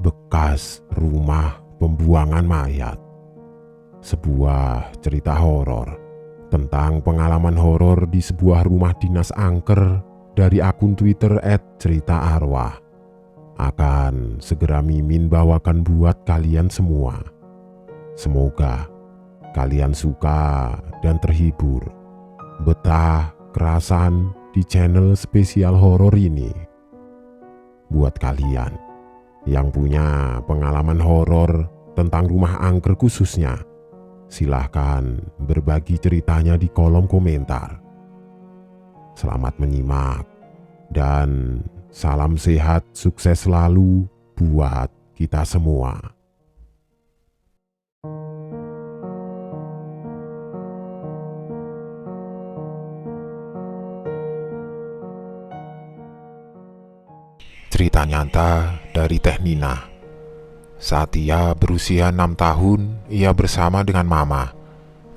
Bekas rumah pembuangan mayat. Sebuah cerita horor tentang pengalaman horor di sebuah rumah dinas angker dari akun Twitter @ceritaarwah akan segera Mimin bawakan buat kalian semua. Semoga kalian suka dan terhibur. Betah kerasan di channel spesial horor ini. Buat kalian yang punya pengalaman horor tentang rumah angker khususnya, silahkan berbagi ceritanya di kolom komentar. Selamat menyimak dan salam sehat sukses selalu buat kita semua. Cerita nyata dari Teh Nina. Saat ia berusia 6 tahun, ia bersama dengan mama,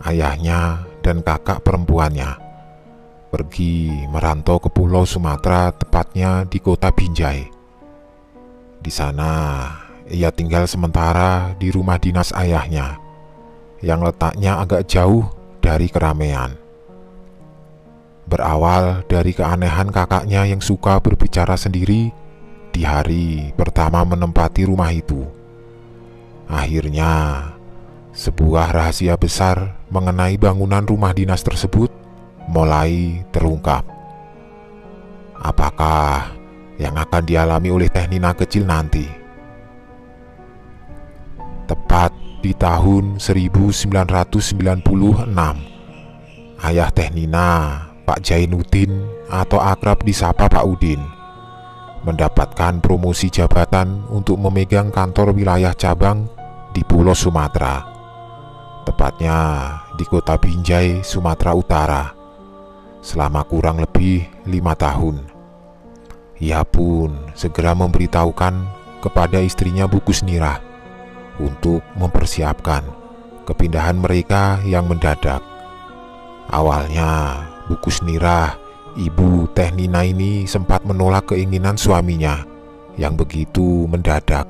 ayahnya, dan kakak perempuannya pergi merantau ke Pulau Sumatera, tepatnya di kota Binjai. Di sana, ia tinggal sementara di rumah dinas ayahnya, yang letaknya agak jauh dari keramaian. Berawal dari keanehan kakaknya yang suka berbicara sendiri di hari pertama menempati rumah itu. Akhirnya, sebuah rahasia besar mengenai bangunan rumah dinas tersebut mulai terungkap. Apakah yang akan dialami oleh Teh Nina kecil nanti? Tepat di tahun 1996, ayah Teh Nina, Pak Jainuddin atau akrab disapa Pak Udin, mendapatkan promosi jabatan untuk memegang kantor wilayah cabang di Pulau Sumatera, tepatnya di kota Binjai, Sumatera Utara, selama kurang lebih 5 tahun. Ia pun segera memberitahukan kepada istrinya Bu Kusnirah untuk mempersiapkan kepindahan mereka yang mendadak. Awalnya Bu Kusnirah, Ibu Teh Nina ini sempat menolak keinginan suaminya yang begitu mendadak,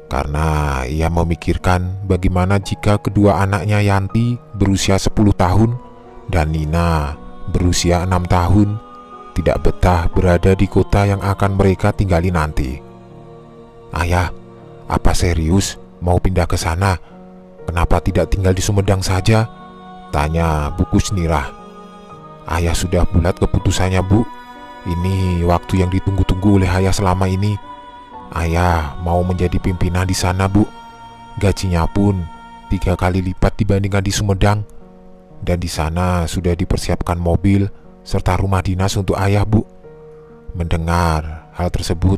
karena ia memikirkan bagaimana jika kedua anaknya Yanti berusia 10 tahun dan Nina berusia 6 tahun tidak betah berada di kota yang akan mereka tinggali nanti. "Ayah, apa serius mau pindah ke sana? Kenapa tidak tinggal di Sumedang saja?" tanya Bu Kusnirah. "Ayah sudah bulat keputusannya, Bu. Ini waktu yang ditunggu-tunggu oleh ayah selama ini. Ayah mau menjadi pimpinan di sana, Bu. Gajinya pun 3 kali lipat dibandingkan di Sumedang. Dan di sana sudah dipersiapkan mobil serta rumah dinas untuk ayah, Bu." Mendengar hal tersebut,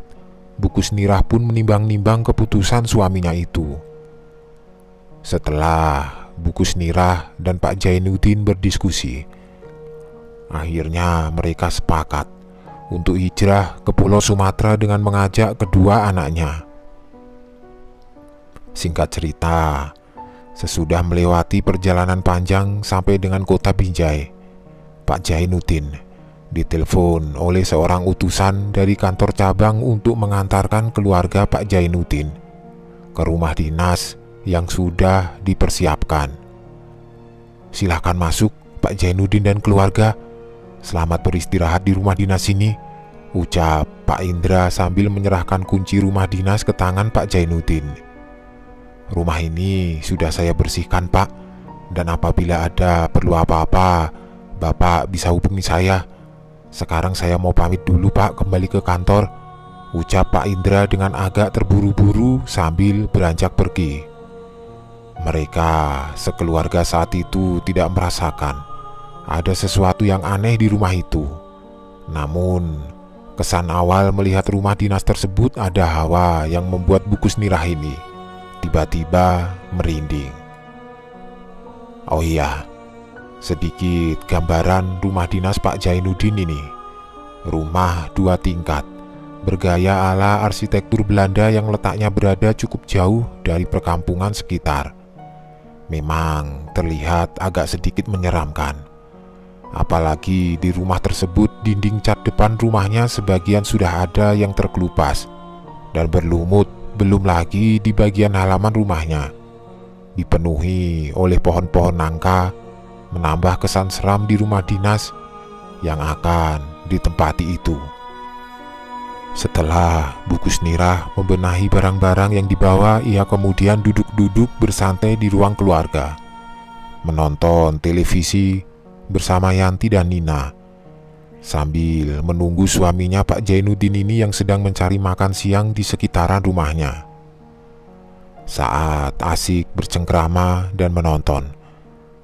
Bu Kusnirah pun menimbang-nimbang keputusan suaminya itu. Setelah Bu Kusnirah dan Pak Jainuddin berdiskusi, akhirnya mereka sepakat untuk hijrah ke Pulau Sumatera dengan mengajak kedua anaknya. Singkat cerita, sesudah melewati perjalanan panjang sampai dengan kota Binjai, Pak Jainuddin ditelepon oleh seorang utusan dari kantor cabang untuk mengantarkan keluarga Pak Jainuddin ke rumah dinas yang sudah dipersiapkan. "Silahkan masuk, Pak Jainuddin dan keluarga. Selamat beristirahat di rumah dinas ini," ucap Pak Indra sambil menyerahkan kunci rumah dinas ke tangan Pak Jainuddin. "Rumah ini sudah saya bersihkan, Pak, dan apabila ada perlu apa-apa, Bapak bisa hubungi saya. Sekarang saya mau pamit dulu, Pak, kembali ke kantor," ucap Pak Indra dengan agak terburu-buru sambil beranjak pergi. Mereka sekeluarga saat itu tidak merasakan ada sesuatu yang aneh di rumah itu. Namun, kesan awal melihat rumah dinas tersebut ada hawa yang membuat Bu Kusnirah ini tiba-tiba merinding. Oh iya, sedikit gambaran rumah dinas Pak Jainuddin ini. Rumah 2 tingkat, bergaya ala arsitektur Belanda yang letaknya berada cukup jauh dari perkampungan sekitar. Memang terlihat agak sedikit menyeramkan. Apalagi di rumah tersebut dinding cat depan rumahnya sebagian sudah ada yang terkelupas dan berlumut Belum lagi di bagian halaman rumahnya dipenuhi oleh pohon-pohon nangka, menambah kesan seram di rumah dinas yang akan ditempati itu. Setelah Bukus Nirah membenahi barang-barang yang dibawa, ia kemudian duduk-duduk bersantai di ruang keluarga, menonton televisi bersama Yanti dan Nina, sambil menunggu suaminya Pak Jainuddin ini yang sedang mencari makan siang di sekitaran rumahnya. Saat asik bercengkrama dan menonton,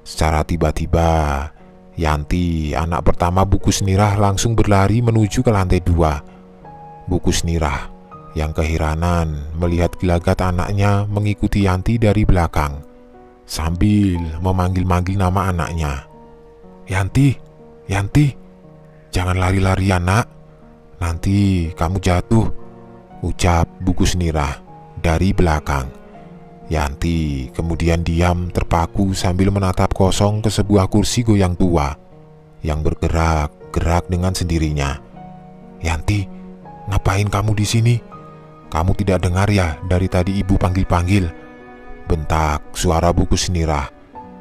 secara tiba-tiba Yanti, anak pertama Bukus Nirah, langsung berlari menuju ke lantai 2. Bukus Nirah yang keheranan melihat gelagat anaknya mengikuti Yanti dari belakang sambil memanggil-manggil nama anaknya. "Yanti, Yanti, jangan lari-larian nak, nanti kamu jatuh," ucap Bukus Nirah dari belakang. Yanti kemudian diam terpaku sambil menatap kosong ke sebuah kursi goyang tua yang bergerak-gerak dengan sendirinya. "Yanti, ngapain kamu di sini? Kamu tidak dengar ya dari tadi ibu panggil-panggil?" bentak suara Bukus Nirah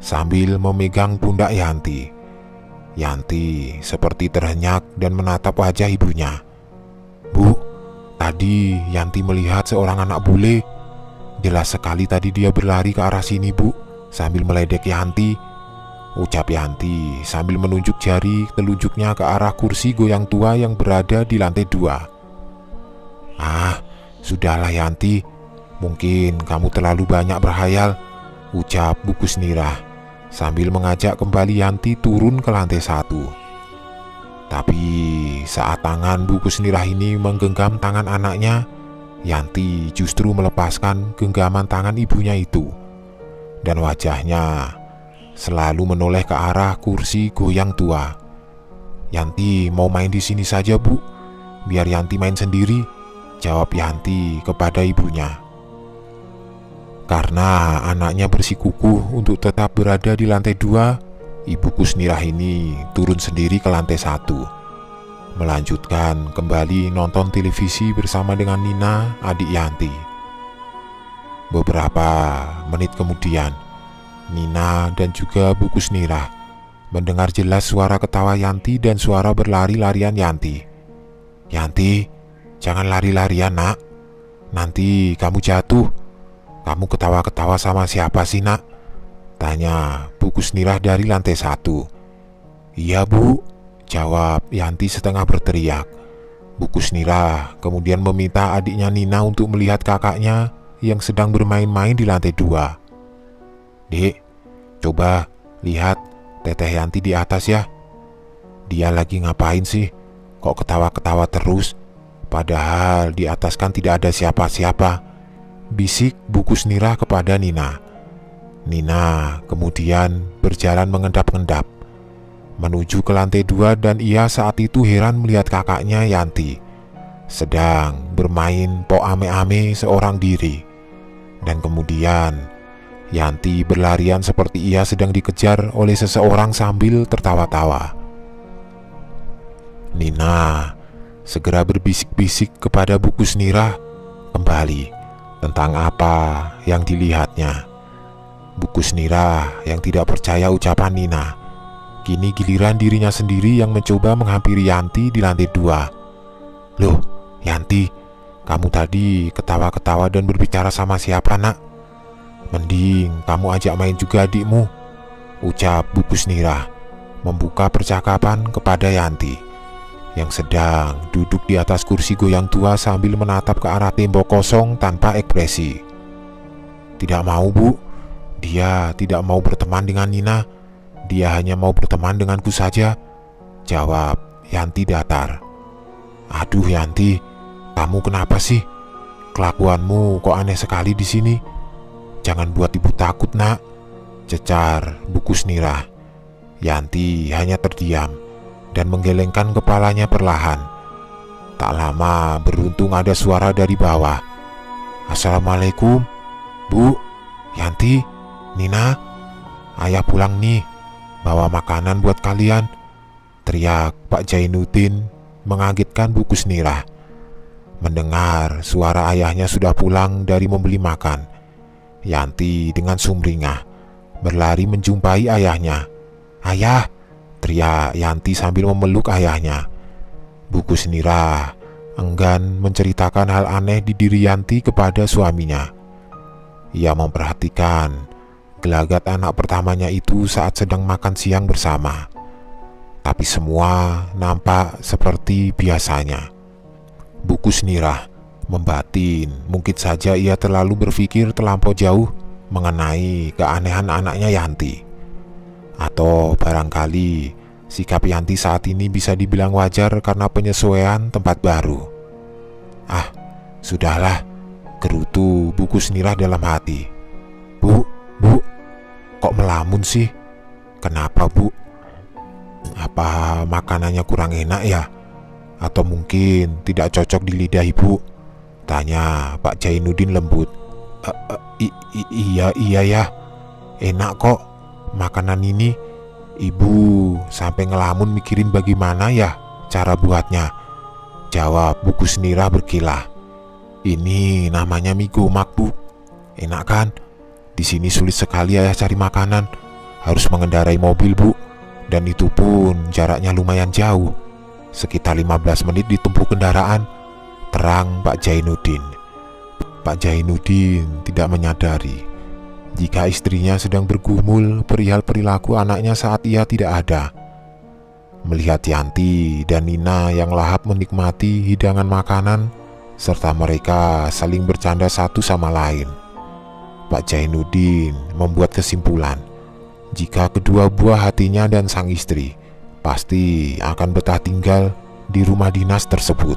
sambil memegang pundak Yanti. Yanti seperti terhenyak dan menatap wajah ibunya. "Bu, tadi Yanti melihat seorang anak bule. Jelas sekali tadi dia berlari ke arah sini, Bu," sambil meledek Yanti, ucap Yanti sambil menunjuk jari telunjuknya ke arah kursi goyang tua yang berada di lantai 2. "Ah, sudahlah Yanti, mungkin kamu terlalu banyak berhayal," ucap Bukus Nirah sambil mengajak kembali Yanti turun ke lantai 1. Tapi saat tangan Bukus Nirah ini menggenggam tangan anaknya, Yanti justru melepaskan genggaman tangan ibunya itu, dan wajahnya selalu menoleh ke arah kursi goyang tua. "Yanti mau main di sini saja, Bu. Biar Yanti main sendiri," jawab Yanti kepada ibunya. Karena anaknya bersikukuh untuk tetap berada di lantai 2, Ibu Kusnirah ini turun sendiri ke lantai 1, melanjutkan kembali nonton televisi bersama dengan Nina, adik Yanti. Beberapa menit kemudian, Nina dan juga Bu Kusnirah mendengar jelas suara ketawa Yanti dan suara berlari-larian Yanti. "Yanti, jangan lari-larian nak, nanti kamu jatuh. Kamu ketawa-ketawa sama siapa sih nak?" tanya Bu Kusnirah dari lantai 1. "Iya Bu," jawab Yanti setengah berteriak. Bu Kusnirah kemudian meminta adiknya Nina untuk melihat kakaknya yang sedang bermain-main di lantai 2. "Dek, coba lihat Teteh Yanti di atas ya. Dia lagi ngapain sih? Kok ketawa-ketawa terus? Padahal di atas kan tidak ada siapa-siapa," bisik Bu Kusnirah kepada Nina. Nina kemudian berjalan mengendap-endap menuju ke lantai 2, dan ia saat itu heran melihat kakaknya Yanti sedang bermain pok ame-ame seorang diri. Dan kemudian Yanti berlarian seperti ia sedang dikejar oleh seseorang sambil tertawa-tawa. Nina segera berbisik-bisik kepada Bu Kusnirah kembali tentang apa yang dilihatnya. Bu Kusnirah yang tidak percaya ucapan Nina, kini giliran dirinya sendiri yang mencoba menghampiri Yanti di lantai 2. "Loh, Yanti, kamu tadi ketawa-ketawa dan berbicara sama siapa nak? Mending kamu ajak main juga adikmu," ucap Bu Kusnirah membuka percakapan kepada Yanti yang sedang duduk di atas kursi goyang tua sambil menatap ke arah tembok kosong tanpa ekspresi. "Tidak mau Bu, dia tidak mau berteman dengan Nina. Dia hanya mau berteman denganku saja," jawab Yanti datar. "Aduh Yanti, kamu kenapa sih? Kelakuanmu kok aneh sekali di sini. Jangan buat ibu takut nak," cecar Bu Kusnirah. Yanti hanya terdiam dan menggelengkan kepalanya perlahan. Tak lama beruntung ada suara dari bawah. "Assalamualaikum, Bu, Yanti, Nina, ayah pulang nih, bawa makanan buat kalian," teriak Pak Jainuddin mengagetkan Bu Kusnirah. Mendengar suara ayahnya sudah pulang dari membeli makan, Yanti dengan sumringah berlari menjumpai ayahnya. "Ayah!" teriak Yanti sambil memeluk ayahnya. Bukus Nirah enggan menceritakan hal aneh di diri Yanti kepada suaminya. Ia memperhatikan gelagat anak pertamanya itu saat sedang makan siang bersama. Tapi semua nampak seperti biasanya. Bukus Nirah membatin mungkin saja ia terlalu berpikir terlampau jauh mengenai keanehan anaknya Yanti. Atau barangkali sikap Yanti saat ini bisa dibilang wajar karena penyesuaian tempat baru. "Ah, sudahlah," gerutu Bukus Nirah dalam hati. Bu, kok melamun sih? Kenapa, Bu? Apa makanannya kurang enak ya? Atau mungkin tidak cocok di lidah Ibu?" tanya Pak Jainuddin lembut. Iya ya, enak kok makanan ini. Ibu sampai ngelamun mikirin bagaimana ya cara buatnya, jawab Bukus Nirah berkilah. "Ini namanya mie gomak, Bu. Enak kan? Di sini sulit sekali ayah cari makanan. Harus mengendarai mobil, Bu. Dan itu pun jaraknya lumayan jauh. Sekitar 15 menit ditempuh kendaraan," terang Pak Jainuddin. Pak Jainuddin tidak menyadari jika istrinya sedang bergumul perihal perilaku anaknya saat ia tidak ada. Melihat Yanti dan Nina yang lahap menikmati hidangan makanan serta mereka saling bercanda satu sama lain, Pak Jainuddin membuat kesimpulan jika kedua buah hatinya dan sang istri pasti akan betah tinggal di rumah dinas tersebut.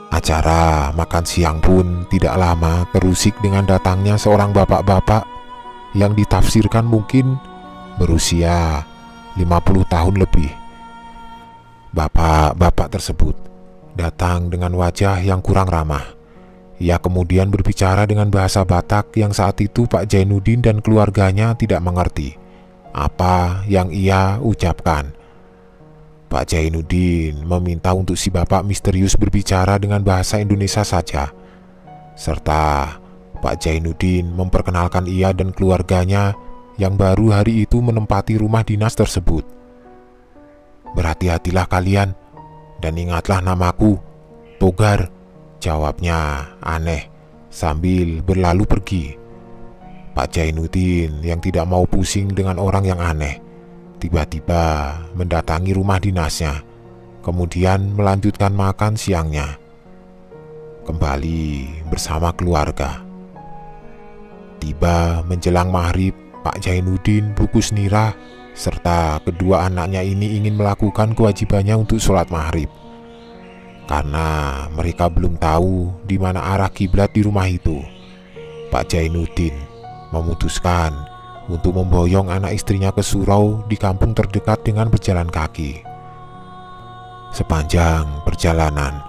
Acara makan siang pun tidak lama terusik dengan datangnya seorang bapak-bapak yang ditafsirkan mungkin berusia 50 tahun lebih. Bapak-bapak tersebut datang dengan wajah yang kurang ramah. Ia kemudian berbicara dengan bahasa Batak yang saat itu Pak Jainuddin dan keluarganya tidak mengerti apa yang ia ucapkan. Pak Jainuddin meminta untuk si bapak misterius berbicara dengan bahasa Indonesia saja, serta Pak Jainuddin memperkenalkan ia dan keluarganya yang baru hari itu menempati rumah dinas tersebut. "Berhati-hatilah kalian dan ingatlah namaku, Togar," jawabnya aneh sambil berlalu pergi. Pak Jainuddin yang tidak mau pusing dengan orang yang aneh tiba-tiba mendatangi rumah dinasnya, kemudian melanjutkan makan siangnya kembali bersama keluarga. Tiba menjelang maghrib, Pak Jainuddin, Bukus Nirah, serta kedua anaknya ini ingin melakukan kewajibannya untuk sholat maghrib. Karena mereka belum tahu di mana arah kiblat di rumah itu, Pak Jainuddin memutuskan untuk memboyong anak istrinya ke surau di kampung terdekat dengan berjalan kaki. Sepanjang perjalanan,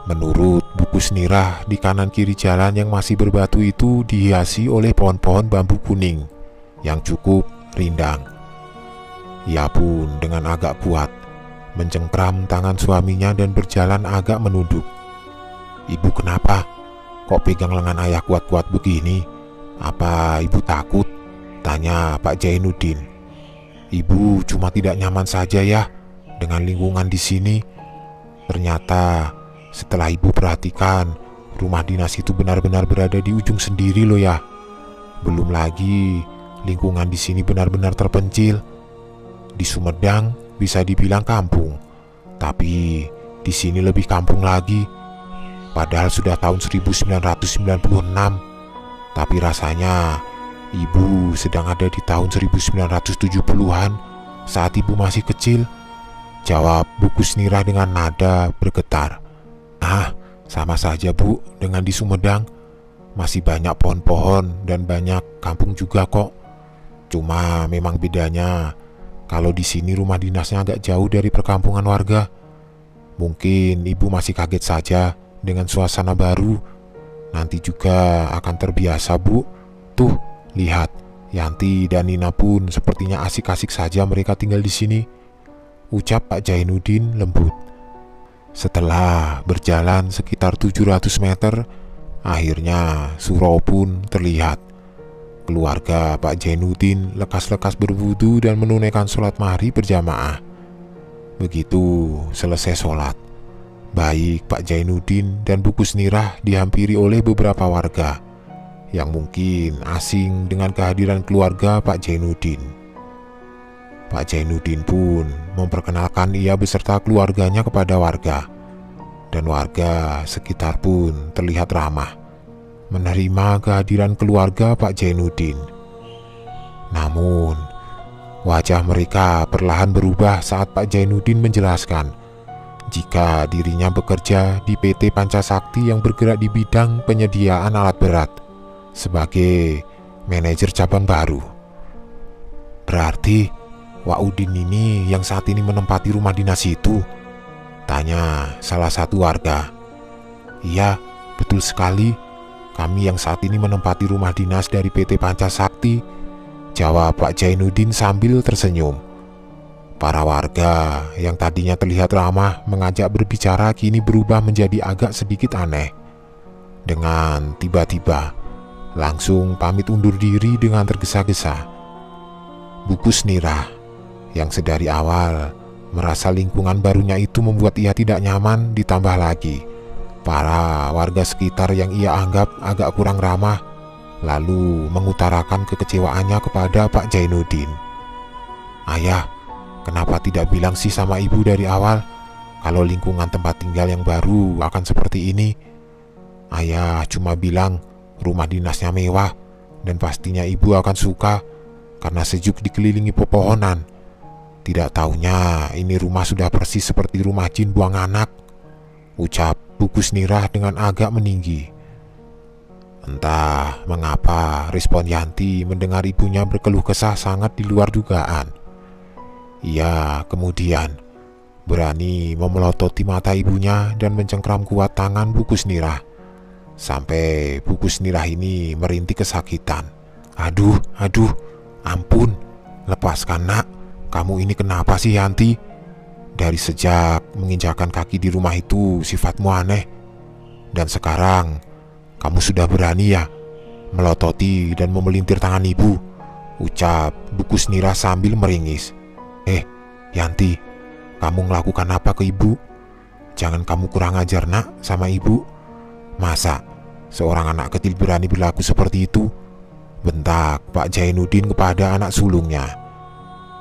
menurut Bukus Nirah, di kanan kiri jalan yang masih berbatu itu dihiasi oleh pohon-pohon bambu kuning yang cukup rindang. Ia pun dengan agak kuat mencengkram tangan suaminya dan berjalan agak menunduk. "Ibu kenapa? Kok pegang lengan ayah kuat-kuat begini? Apa ibu takut?" tanya Pak Jainuddin. "Ibu cuma tidak nyaman saja ya dengan lingkungan di sini. Ternyata setelah ibu perhatikan, rumah dinas itu benar-benar berada di ujung sendiri loh ya. Belum lagi lingkungan di sini benar-benar terpencil. Di Sumedang bisa dibilang kampung, tapi di sini lebih kampung lagi. Padahal sudah tahun 1996, tapi rasanya ibu sedang ada di tahun 1970-an saat ibu masih kecil," jawab Bukus Nirah dengan nada bergetar. "Ah, sama saja Bu dengan di Sumedang. Masih banyak pohon-pohon dan banyak kampung juga kok. Cuma memang bedanya kalau di sini rumah dinasnya agak jauh dari perkampungan warga. Mungkin ibu masih kaget saja dengan suasana baru. Nanti juga akan terbiasa Bu. Tuh, lihat, Yanti dan Nina pun sepertinya asik-asik saja mereka tinggal di sini," ucap Pak Jainuddin lembut. Setelah berjalan sekitar 700 meter, akhirnya surau pun terlihat. Keluarga Pak Jainuddin lekas-lekas berwudu dan menunaikan sholat maghrib berjamaah. Begitu selesai sholat, baik Pak Jainuddin dan Bu Kusnirah dihampiri oleh beberapa warga yang mungkin asing dengan kehadiran keluarga Pak Jainuddin. Pak Jainuddin pun memperkenalkan ia beserta keluarganya kepada warga, dan warga sekitar pun terlihat ramah menerima kehadiran keluarga Pak Jainuddin. Namun, wajah mereka perlahan berubah saat Pak Jainuddin menjelaskan jika dirinya bekerja di PT Pancasakti yang bergerak di bidang penyediaan alat berat sebagai manajer cabang baru. "Berarti Wak Udin ini yang saat ini menempati rumah dinas itu?" tanya salah satu warga. "Iya, betul sekali. Kami yang saat ini menempati rumah dinas dari PT Pancasakti," jawab Pak Jainuddin sambil tersenyum. Para warga yang tadinya terlihat ramah mengajak berbicara kini berubah menjadi agak sedikit aneh. Dengan tiba-tiba langsung pamit undur diri dengan tergesa-gesa. Bu Kusnirah yang sedari awal merasa lingkungan barunya itu membuat ia tidak nyaman, ditambah lagi para warga sekitar yang ia anggap agak kurang ramah, lalu mengutarakan kekecewaannya kepada Pak Jainuddin. "Ayah, kenapa tidak bilang sih sama ibu dari awal kalau lingkungan tempat tinggal yang baru akan seperti ini? Ayah cuma bilang rumah dinasnya mewah dan pastinya ibu akan suka karena sejuk dikelilingi pepohonan. Tidak taunya ini rumah sudah persis seperti rumah jin buang anak," ucap Bu Kusnirah dengan agak meninggi. Entah mengapa respon Yanti mendengar ibunya berkeluh kesah sangat di luar dugaan. Ia kemudian berani memelototi mata ibunya dan mencengkram kuat tangan Bu Kusnirah, sampai Bu Kusnirah ini merintih kesakitan. Aduh, ampun, lepaskan nak. Kamu ini kenapa sih Yanti? Dari sejak menginjakan kaki di rumah itu sifatmu aneh, dan sekarang kamu sudah berani ya melototi dan memelintir tangan ibu, ucap Bu Kusnirah sambil meringis. Yanti, kamu melakukan apa ke ibu? Jangan kamu kurang ajar nak sama ibu. Masa seorang anak kecil berani berlaku seperti itu? Bentak Pak Jainuddin kepada anak sulungnya.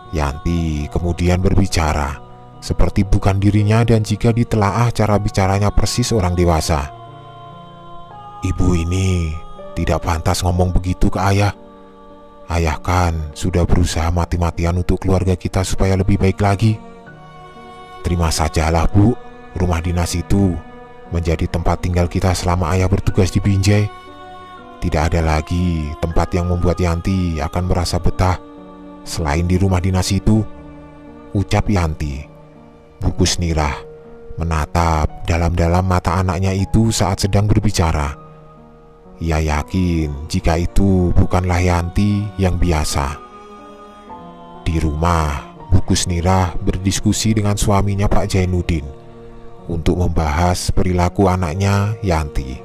Yanti kemudian berbicara seperti bukan dirinya, dan jika ditelaah cara bicaranya persis orang dewasa. "Ibu ini tidak pantas ngomong begitu ke ayah. Ayah kan sudah berusaha mati-matian untuk keluarga kita supaya lebih baik lagi. Terima sajalah Bu, rumah dinas itu menjadi tempat tinggal kita selama ayah bertugas di Binjai. Tidak ada lagi tempat yang membuat Yanti akan merasa betah selain di rumah dinas itu," ucap Yanti. Bu Kusnirah menatap dalam-dalam mata anaknya itu saat sedang berbicara. Ia yakin jika itu bukanlah Yanti yang biasa. Di rumah, Bu Kusnirah berdiskusi dengan suaminya Pak Jainuddin untuk membahas perilaku anaknya Yanti.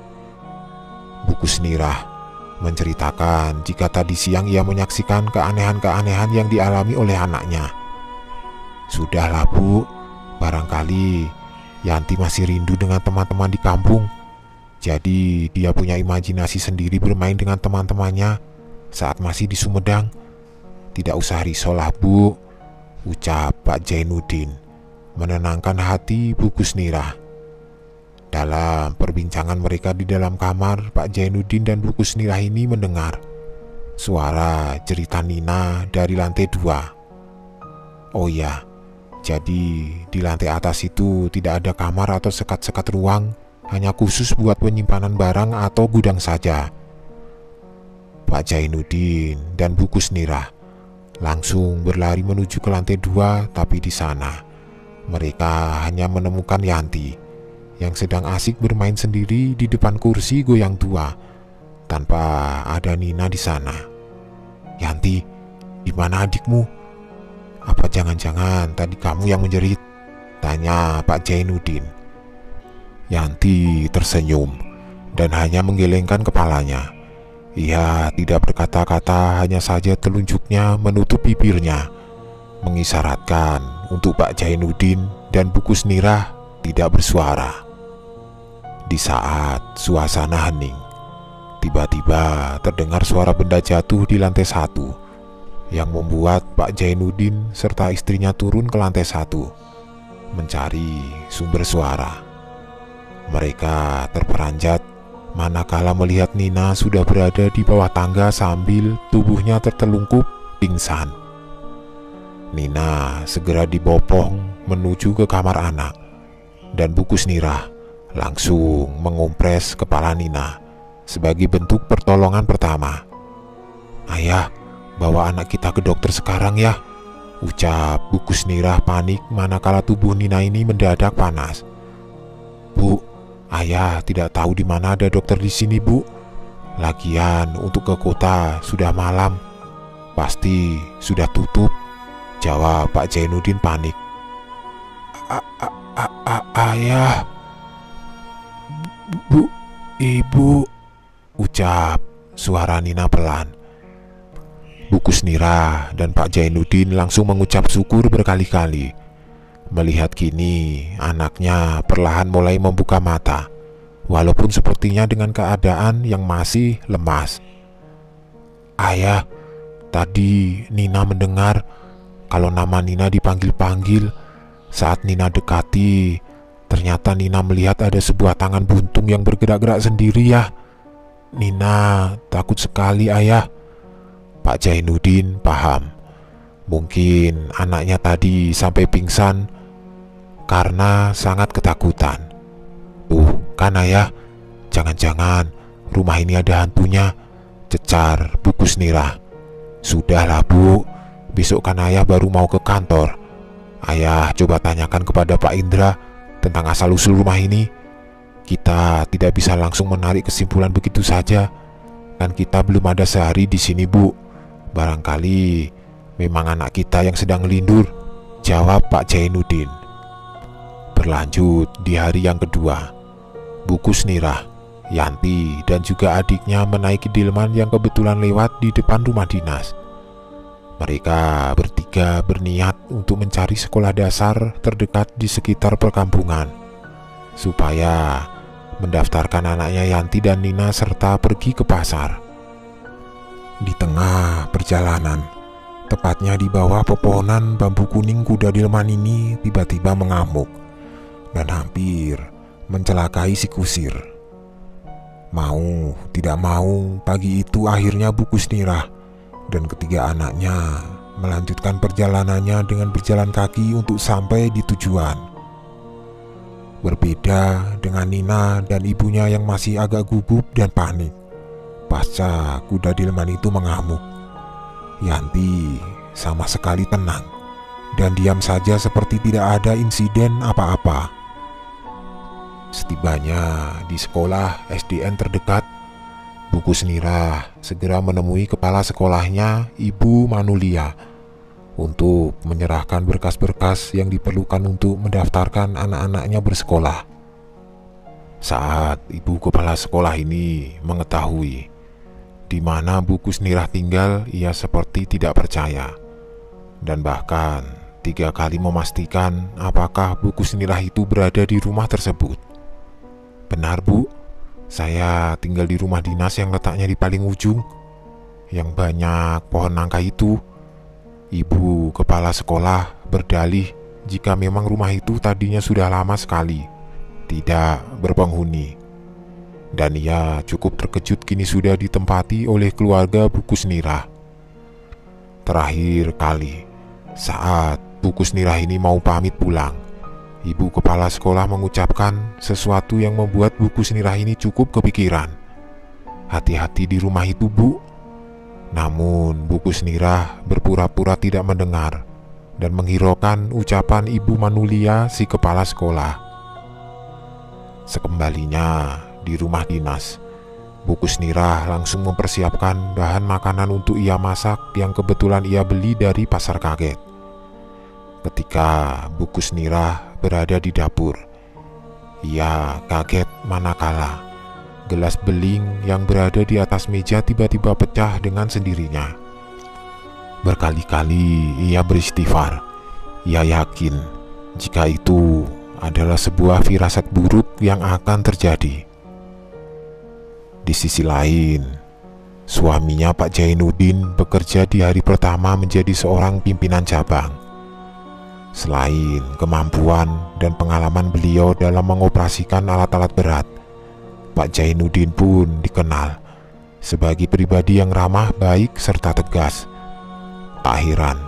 Bu Kusnirah menceritakan jika tadi siang ia menyaksikan keanehan-keanehan yang dialami oleh anaknya. "Sudahlah Bu, barangkali Yanti masih rindu dengan teman-teman di kampung. Jadi dia punya imajinasi sendiri bermain dengan teman-temannya saat masih di Sumedang. Tidak usah risaulah Bu," ucap Pak Jainuddin menenangkan hati Bu Kusnirah. Dalam perbincangan mereka di dalam kamar, Pak Jainuddin dan Bu Kusnirah ini mendengar suara cerita Nina dari lantai 2. Oh ya, jadi di lantai atas itu tidak ada kamar atau sekat-sekat ruang, hanya khusus buat penyimpanan barang atau gudang saja. Pak Jainuddin dan Bu Kusnirah langsung berlari menuju ke lantai 2, tapi di sana mereka hanya menemukan Yanti yang sedang asik bermain sendiri di depan kursi goyang tua tanpa ada Nina di sana. "Yanti, di mana adikmu? Apa jangan-jangan tadi kamu yang menjerit?" tanya Pak Jainuddin Yanti tersenyum dan hanya menggelengkan kepalanya. Ia tidak berkata-kata, hanya saja telunjuknya menutup bibirnya, mengisyaratkan untuk Pak Jainuddin dan Bukus Nirah tidak bersuara. Di saat suasana hening, tiba-tiba terdengar suara benda jatuh di lantai 1 yang membuat Pak Jainuddin serta istrinya turun ke lantai 1 mencari sumber suara. Mereka terperanjat manakala melihat Nina sudah berada di bawah tangga sambil tubuhnya tertelungkup pingsan. Nina segera dibopong menuju ke kamar anak, dan Bukus Nirah langsung mengompres kepala Nina sebagai bentuk pertolongan pertama. "Ayah, bawa anak kita ke dokter sekarang ya," ucap Bukus Nirah panik manakala tubuh Nina ini mendadak panas. "Bu, ayah tidak tahu di mana ada dokter di sini, Bu. Lagian untuk ke kota sudah malam, pasti sudah tutup," jawab Pak Jainuddin panik. "Ayah, Bu, Ibu," ucap suara Nina pelan. Bukus Nirah dan Pak Jainuddin langsung mengucap syukur berkali-kali. Melihat kini anaknya perlahan mulai membuka mata, walaupun sepertinya dengan keadaan yang masih lemas. "Ayah, tadi Nina mendengar kalau nama Nina dipanggil-panggil. Saat Nina dekati, ternyata Nina melihat ada sebuah tangan buntung yang bergerak-gerak sendiri ya. Nina takut sekali, Ayah." Pak Jainuddin paham. Mungkin anaknya tadi sampai pingsan karena sangat ketakutan. "Tuh kan Ayah, jangan-jangan rumah ini ada hantunya," cecar Bukus Nirah. "Sudahlah Bu, besok kan Ayah baru mau ke kantor. Ayah coba tanyakan kepada Pak Indra tentang asal-usul rumah ini. Kita tidak bisa langsung menarik kesimpulan begitu saja. Kan kita belum ada sehari di sini, Bu. Barangkali memang anak kita yang sedang ngelindur," jawab Pak Jainuddin. Berlanjut di hari yang kedua, Bukus Nirah, Yanti, dan juga adiknya menaiki delman yang kebetulan lewat di depan rumah dinas. Mereka bertiga berniat untuk mencari sekolah dasar terdekat di sekitar perkampungan, supaya mendaftarkan anaknya Yanti dan Nina serta pergi ke pasar. Di tengah perjalanan, tepatnya di bawah pepohonan bambu kuning, kuda delman ini tiba-tiba mengamuk dan hampir mencelakai si kusir. Mau tidak mau, pagi itu akhirnya Bukus Nirah dan ketiga anaknya melanjutkan perjalanannya dengan berjalan kaki untuk sampai di tujuan. Berbeda dengan Nina dan ibunya yang masih agak gugup dan panik pasca kuda delman itu mengamuk, Yanti sama sekali tenang dan diam saja seperti tidak ada insiden apa-apa. Setibanya di sekolah SDN terdekat, Bukus Nirah segera menemui kepala sekolahnya, Ibu Manulia, untuk menyerahkan berkas-berkas yang diperlukan untuk mendaftarkan anak-anaknya bersekolah. Saat ibu kepala sekolah ini mengetahui di mana Bukus Nirah tinggal, ia seperti tidak percaya dan bahkan 3 kali memastikan apakah Bukus Nirah itu berada di rumah tersebut. "Benar Bu, saya tinggal di rumah dinas yang letaknya di paling ujung, yang banyak pohon nangka itu," ibu kepala sekolah berdalih jika memang rumah itu tadinya sudah lama sekali tidak berpenghuni. Dan ia cukup terkejut kini sudah ditempati oleh keluarga Bukus Nirah. Terakhir kali, saat Bukus Nirah ini mau pamit pulang, ibu kepala sekolah mengucapkan sesuatu yang membuat Bukus Nirah ini cukup kepikiran. "Hati-hati di rumah itu, Bu." Namun Bukus Nirah berpura-pura tidak mendengar dan menghiraukan ucapan Ibu Manulia si kepala sekolah. Sekembalinya di rumah dinas, Bukus Nirah langsung mempersiapkan bahan makanan untuk ia masak yang kebetulan ia beli dari pasar kaget. Ketika Bukus Nirah berada di dapur, Ia kaget manakala gelas beling yang berada di atas meja tiba-tiba pecah dengan sendirinya. Berkali-kali ia beristighfar. Ia yakin jika itu adalah sebuah firasat buruk yang akan terjadi. Di sisi lain, suaminya Pak Jainuddin bekerja di hari pertama menjadi seorang pimpinan cabang. Selain kemampuan dan pengalaman beliau dalam mengoperasikan alat-alat berat, Pak Jainuddin pun dikenal sebagai pribadi yang ramah, baik, serta tegas. Tak heran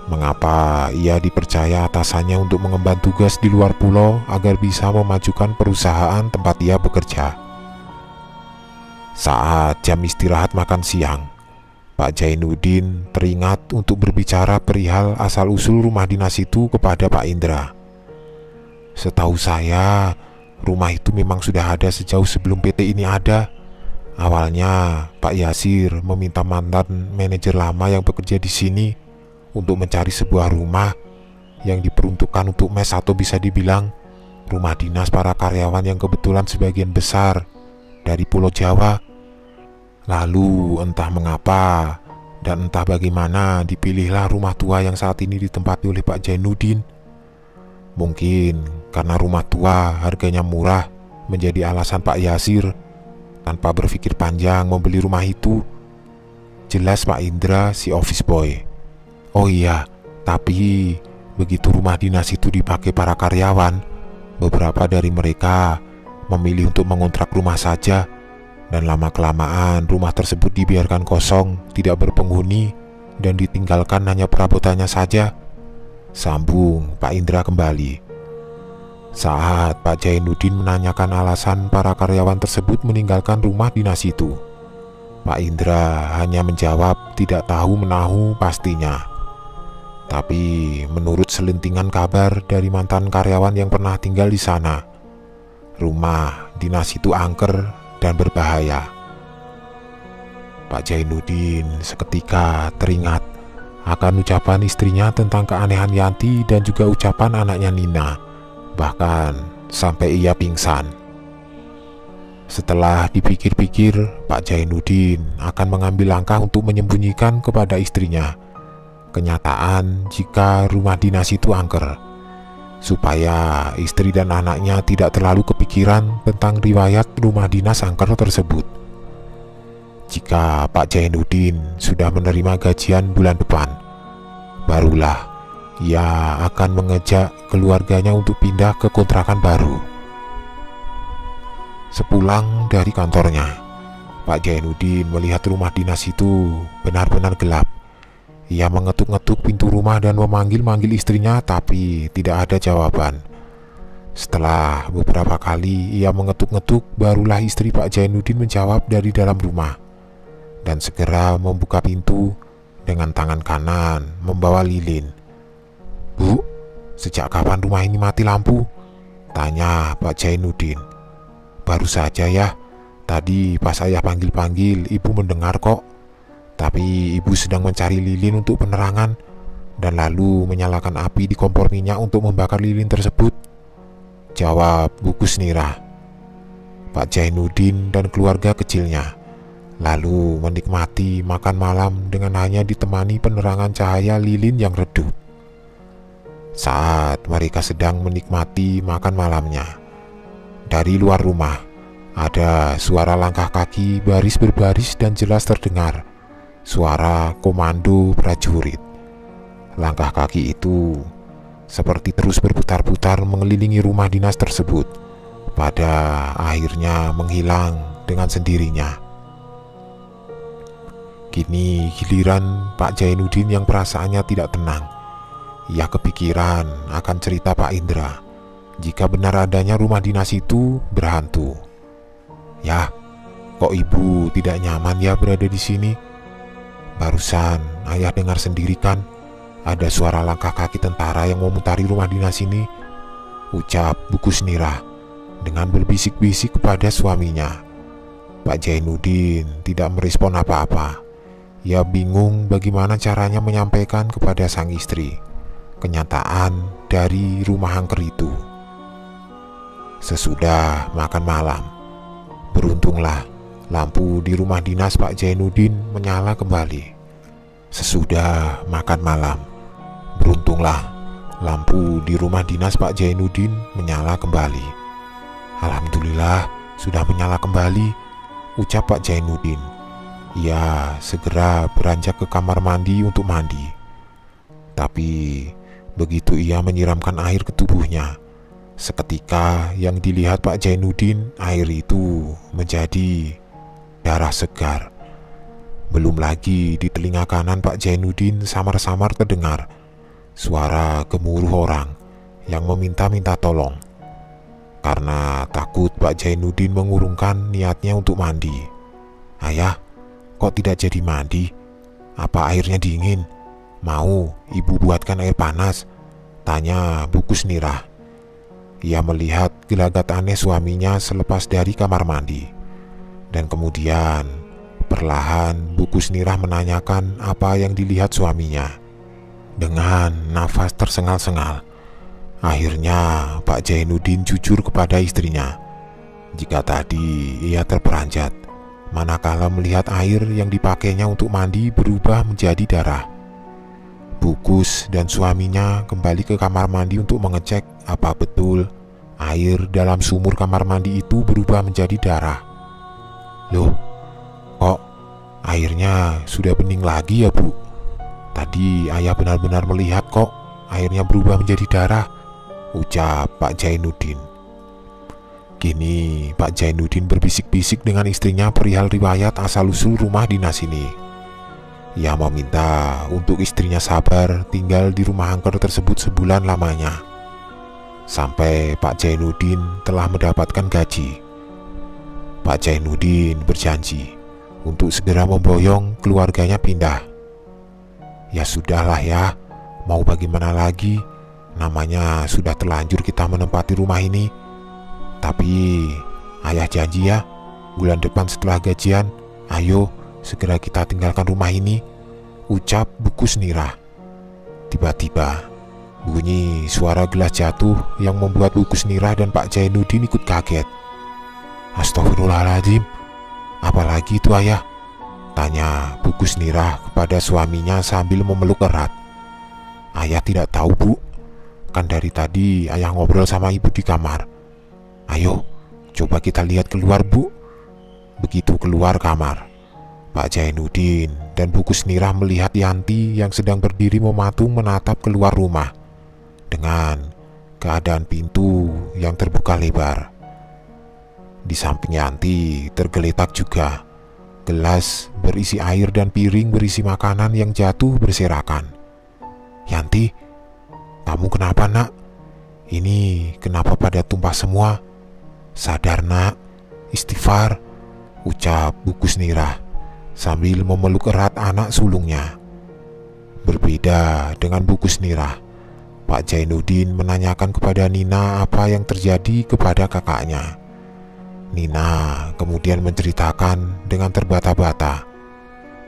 mengapa ia dipercaya atasannya untuk mengemban tugas di luar pulau agar bisa memajukan perusahaan tempat ia bekerja. Saat jam istirahat makan siang, Pak Jainuddin teringat untuk berbicara perihal asal-usul rumah dinas itu kepada Pak Indra. Setahu saya, rumah itu memang sudah ada sejauh sebelum PT ini ada. Awalnya Pak Yasir meminta mantan manajer lama yang bekerja di sini untuk mencari sebuah rumah yang diperuntukkan untuk mes, atau bisa dibilang rumah dinas para karyawan yang kebetulan sebagian besar dari Pulau Jawa. Lalu entah mengapa dan entah bagaimana dipilihlah rumah tua yang saat ini ditempati oleh Pak Jainuddin. Mungkin karena rumah tua harganya murah menjadi alasan Pak Yasir tanpa berpikir panjang membeli rumah itu. Jelas Pak Indra si office boy. Oh iya, tapi begitu rumah dinas itu dipakai para karyawan, beberapa dari mereka memilih untuk mengontrak rumah saja. Dan lama-kelamaan rumah tersebut dibiarkan kosong, tidak berpenghuni, dan ditinggalkan hanya perabotannya saja, sambung Pak Indra kembali. Saat Pak Jainuddin menanyakan alasan para karyawan tersebut meninggalkan rumah dinas itu, Pak Indra hanya menjawab tidak tahu menahu pastinya. Tapi menurut selentingan kabar dari mantan karyawan yang pernah tinggal di sana, rumah dinas itu angker dan berbahaya. Pak Jainuddin seketika teringat akan ucapan istrinya tentang keanehan Yanti dan juga ucapan anaknya Nina, bahkan sampai ia pingsan. Setelah dipikir-pikir, Pak Jainuddin akan mengambil langkah untuk menyembunyikan kepada istrinya kenyataan jika rumah dinas itu angker, supaya istri dan anaknya tidak terlalu kepikiran tentang riwayat rumah dinas angker tersebut. Jika Pak Jainuddin sudah menerima gajian bulan depan, barulah ia akan mengejak keluarganya untuk pindah ke kontrakan baru. Sepulang dari kantornya, Pak Jainuddin melihat rumah dinas itu benar-benar gelap. Ia mengetuk-ngetuk pintu rumah dan memanggil-manggil istrinya, tapi tidak ada jawaban. Setelah beberapa kali ia mengetuk-ngetuk, barulah istri Pak Jainuddin menjawab dari dalam rumah dan segera membuka pintu dengan tangan kanan membawa lilin. "Bu, sejak kapan rumah ini mati lampu?" tanya Pak Jainuddin. "Baru saja ya, tadi pas saya panggil-panggil ibu mendengar kok. Tapi ibu sedang mencari lilin untuk penerangan dan lalu menyalakan api di kompor minyak untuk membakar lilin tersebut," jawab Bu Kusnira. Pak Jainuddin dan keluarga kecilnya lalu menikmati makan malam dengan hanya ditemani penerangan cahaya lilin yang redup. Saat mereka sedang menikmati makan malamnya, dari luar rumah ada suara langkah kaki baris berbaris dan jelas terdengar suara komando prajurit. Langkah kaki itu seperti terus berputar-putar mengelilingi rumah dinas tersebut, pada akhirnya menghilang dengan sendirinya. Kini giliran Pak Jainuddin yang perasaannya tidak tenang. Ia kepikiran akan cerita Pak Indra jika benar adanya rumah dinas itu berhantu. "Ya, kok ibu tidak nyaman ya berada di sini? Barusan ayah dengar sendiri kan, ada suara langkah kaki tentara yang memutari rumah dinas ini," ucap Bu Kusnira dengan berbisik-bisik kepada suaminya. Pak Jainuddin tidak merespon apa-apa. Ia bingung bagaimana caranya menyampaikan kepada sang istri kenyataan dari rumah angker itu. Sesudah makan malam, beruntunglah lampu di rumah dinas Pak Jainuddin menyala kembali. Sesudah makan malam, beruntunglah lampu di rumah dinas Pak Jainuddin menyala kembali. Alhamdulillah, sudah menyala kembali, ucap Pak Jainuddin. Ia segera beranjak ke kamar mandi untuk mandi. Tapi begitu ia menyiramkan air ke tubuhnya, seketika yang dilihat Pak Jainuddin, air itu menjadi darah segar. Belum lagi di telinga kanan Pak Jainuddin samar-samar terdengar suara gemuruh orang yang meminta-minta tolong. Karena takut Pak Jainuddin mengurungkan niatnya untuk mandi. "Ayah, kok tidak jadi mandi? Apa airnya dingin? Mau ibu buatkan air panas?" tanya Bu Kusnirah. Ia melihat gelagat aneh suaminya selepas dari kamar mandi. Dan kemudian perlahan Bu Kusnirah menanyakan apa yang dilihat suaminya. Dengan nafas tersengal-sengal, akhirnya Pak Jainuddin jujur kepada istrinya. Jika tadi ia terperanjat manakala melihat air yang dipakainya untuk mandi berubah menjadi darah. Bukus dan suaminya kembali ke kamar mandi untuk mengecek apa betul air dalam sumur kamar mandi itu berubah menjadi darah. "Loh, kok airnya sudah bening lagi ya, Bu? Tadi ayah benar-benar melihat kok airnya berubah menjadi darah," ucap Pak Jainuddin. Kini Pak Jainuddin berbisik-bisik dengan istrinya perihal riwayat asal-usul rumah dinas ini. Ia meminta untuk istrinya sabar tinggal di rumah angker tersebut sebulan lamanya, sampai Pak Jainuddin telah mendapatkan gaji. Pak Jainuddin berjanji untuk segera memboyong keluarganya pindah. "Ya sudahlah ya, mau bagaimana lagi, namanya sudah terlanjur kita menempati rumah ini. Tapi ayah janji ya, bulan depan setelah gajian, ayo segera kita tinggalkan rumah ini," ucap Bu Kusnirah. Tiba-tiba bunyi suara gelas jatuh yang membuat Bu Kusnirah dan Pak Jainuddin ikut kaget. "Astagfirullahaladzim, apalagi itu ayah?" tanya Bu Kusnirah kepada suaminya sambil memeluk erat. "Ayah tidak tahu, Bu. Kan dari tadi ayah ngobrol sama ibu di kamar. Ayo, coba kita lihat keluar, Bu." Begitu keluar kamar, Pak Jainuddin dan Bu Kusnirah melihat Yanti yang sedang berdiri mematung menatap keluar rumah dengan keadaan pintu yang terbuka lebar. Di samping Yanti tergeletak juga gelas berisi air dan piring berisi makanan yang jatuh berserakan. "Yanti, kamu kenapa, Nak? Ini kenapa pada tumpah semua? Sadar, Nak, istighfar," ucap Bu Kusnirah sambil memeluk erat anak sulungnya. Berbeda dengan Bu Kusnirah, Pak Jainuddin menanyakan kepada Nina apa yang terjadi kepada kakaknya. Nina kemudian menceritakan dengan terbata-bata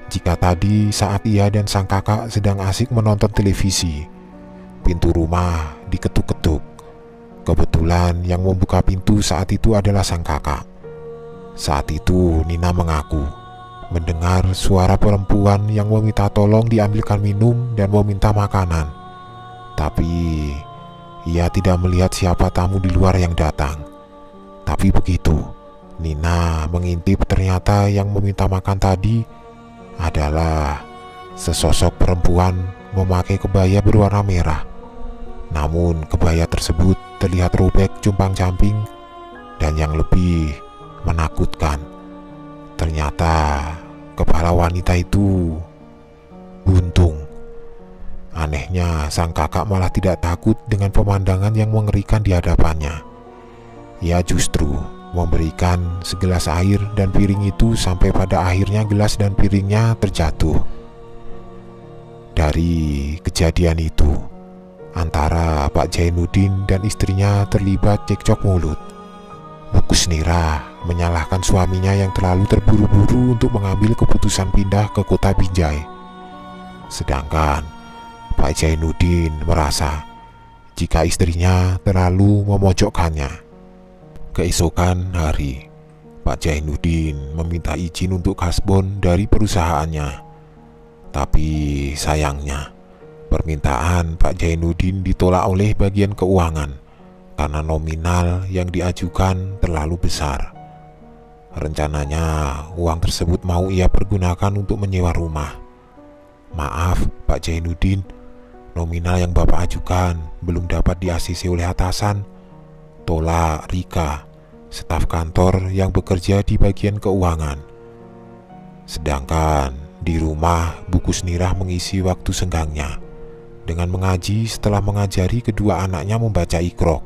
jika tadi saat ia dan sang kakak sedang asik menonton televisi, pintu rumah diketuk-ketuk. Kebetulan yang membuka pintu saat itu adalah sang kakak. Saat itu Nina mengaku mendengar suara perempuan yang meminta tolong diambilkan minum dan meminta makanan. Tapi ia tidak melihat siapa tamu di luar yang datang. Tapi begitu Nina mengintip, ternyata yang meminta makan tadi adalah sesosok perempuan memakai kebaya berwarna merah. Namun kebaya tersebut terlihat robek compang-camping, dan yang lebih menakutkan, ternyata kepala wanita itu buntung. Anehnya, sang kakak malah tidak takut dengan pemandangan yang mengerikan di hadapannya. Ia justru memberikan segelas air dan piring itu sampai pada akhirnya gelas dan piringnya terjatuh. Dari kejadian itu, antara Pak Jainuddin dan istrinya terlibat cekcok mulut. Bu Kusnirah menyalahkan suaminya yang terlalu terburu-buru untuk mengambil keputusan pindah ke kota Binjai. Sedangkan Pak Jainuddin merasa jika istrinya terlalu memojokkannya. Keesokan hari, Pak Jainuddin meminta izin untuk kasbon dari perusahaannya. Tapi sayangnya, permintaan Pak Jainuddin ditolak oleh bagian keuangan karena nominal yang diajukan terlalu besar. Rencananya uang tersebut mau ia pergunakan untuk menyewa rumah. Maaf Pak Jainuddin, nominal yang Bapak ajukan belum dapat di-ACC oleh atasan. Tolak Rika, staf kantor yang bekerja di bagian keuangan. Sedangkan di rumah Bu Kusnirah mengisi waktu senggangnya dengan mengaji setelah mengajari kedua anaknya membaca Iqra.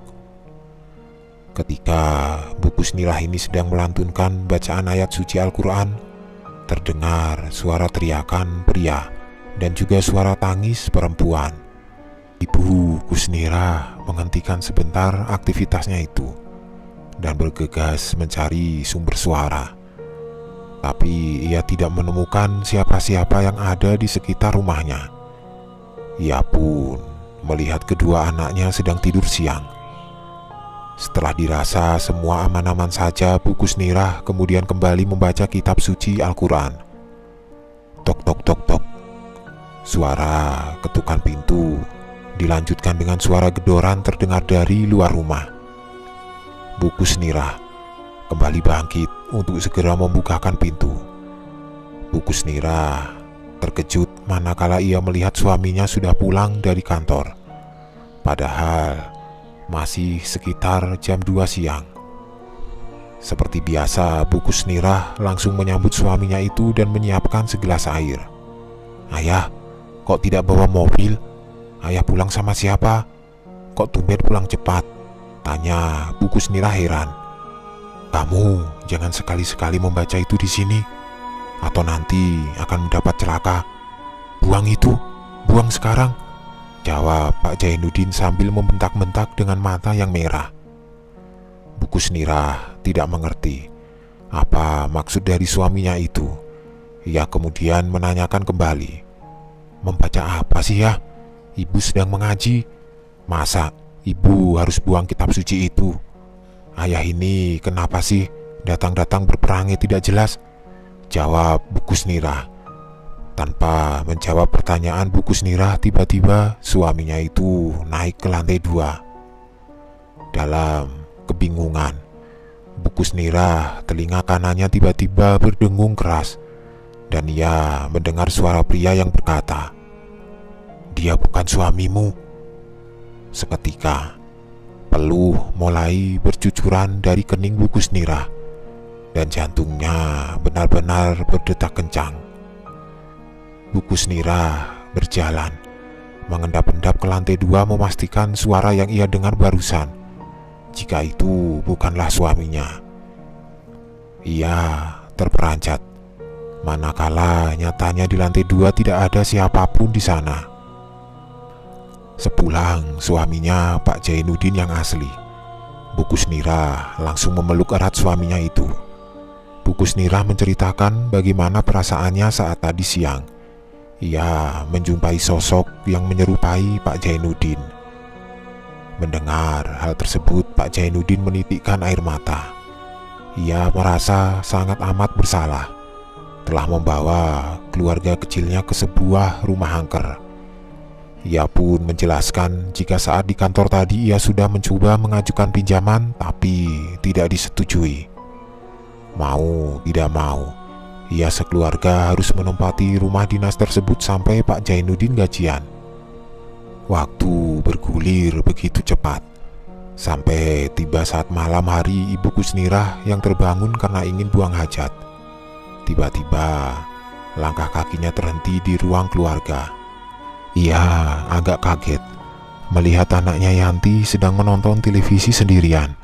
Ketika Bu Kusnirah ini sedang melantunkan bacaan ayat suci Al-Quran, terdengar suara teriakan pria dan juga suara tangis perempuan. Ibu Kusnirah menghentikan sebentar aktivitasnya itu dan bergegas mencari sumber suara. Tapi ia tidak menemukan siapa-siapa yang ada di sekitar rumahnya. Ia pun melihat kedua anaknya sedang tidur siang. Setelah dirasa semua aman-aman saja, Bu Kusnirah kemudian kembali membaca kitab suci Al-Quran. Tok tok tok tok. Suara ketukan pintu dilanjutkan dengan suara gedoran terdengar dari luar rumah. Bu Kusnirah kembali bangkit untuk segera membukakan pintu. Bu Kusnirah terkejut manakala ia melihat suaminya sudah pulang dari kantor. Padahal masih sekitar jam 2 siang. Seperti biasa, Bu Kusnirah langsung menyambut suaminya itu dan menyiapkan segelas air. "Ayah, kok tidak bawa mobil? Ayah pulang sama siapa? Kok tumben pulang cepat?" tanya Bu Kusnirah heran. "Kamu jangan sekali-sekali membaca itu di sini, atau nanti akan mendapat celaka. Buang itu, buang sekarang," jawab Pak Jainuddin sambil membentak-bentak dengan mata yang merah. Bu Kusnirah tidak mengerti apa maksud dari suaminya itu. Ia kemudian menanyakan kembali, "Membaca apa sih ya? Ibu sedang mengaji. Masa ibu harus buang kitab suci itu? Ayah ini kenapa sih datang-datang berperangai tidak jelas?" jawab Bu Kusnirah. Tanpa menjawab pertanyaan Bu Kusnirah, tiba-tiba suaminya itu naik ke lantai 2. Dalam kebingungan, Bu Kusnirah telinga kanannya tiba-tiba berdengung keras dan ia mendengar suara pria yang berkata, "Dia bukan suamimu." Seketika, peluh mulai bercucuran dari kening Bu Kusnirah dan jantungnya benar-benar berdetak kencang. Bu Kusnirah berjalan, mengendap-endap ke lantai 2 memastikan suara yang ia dengar barusan, jika itu bukanlah suaminya. Ia terperanjat, manakala nyatanya di lantai 2 tidak ada siapapun di sana. Sepulang suaminya Pak Jainuddin yang asli, Bu Kusnirah langsung memeluk erat suaminya itu. Bu Kusnirah menceritakan bagaimana perasaannya saat tadi siang ia menjumpai sosok yang menyerupai Pak Jainuddin. Mendengar hal tersebut, Pak Jainuddin menitikkan air mata. Ia merasa sangat amat bersalah telah membawa keluarga kecilnya ke sebuah rumah angker. Ia pun menjelaskan jika saat di kantor tadi ia sudah mencoba mengajukan pinjaman tapi tidak disetujui. Mau tidak mau, ia sekeluarga harus menempati rumah dinas tersebut sampai Pak Jainuddin gajian. Waktu bergulir begitu cepat, sampai tiba saat malam hari Ibu Kusnirah yang terbangun karena ingin buang hajat. Tiba-tiba langkah kakinya terhenti di ruang keluarga. Ia agak kaget melihat anaknya Yanti sedang menonton televisi sendirian.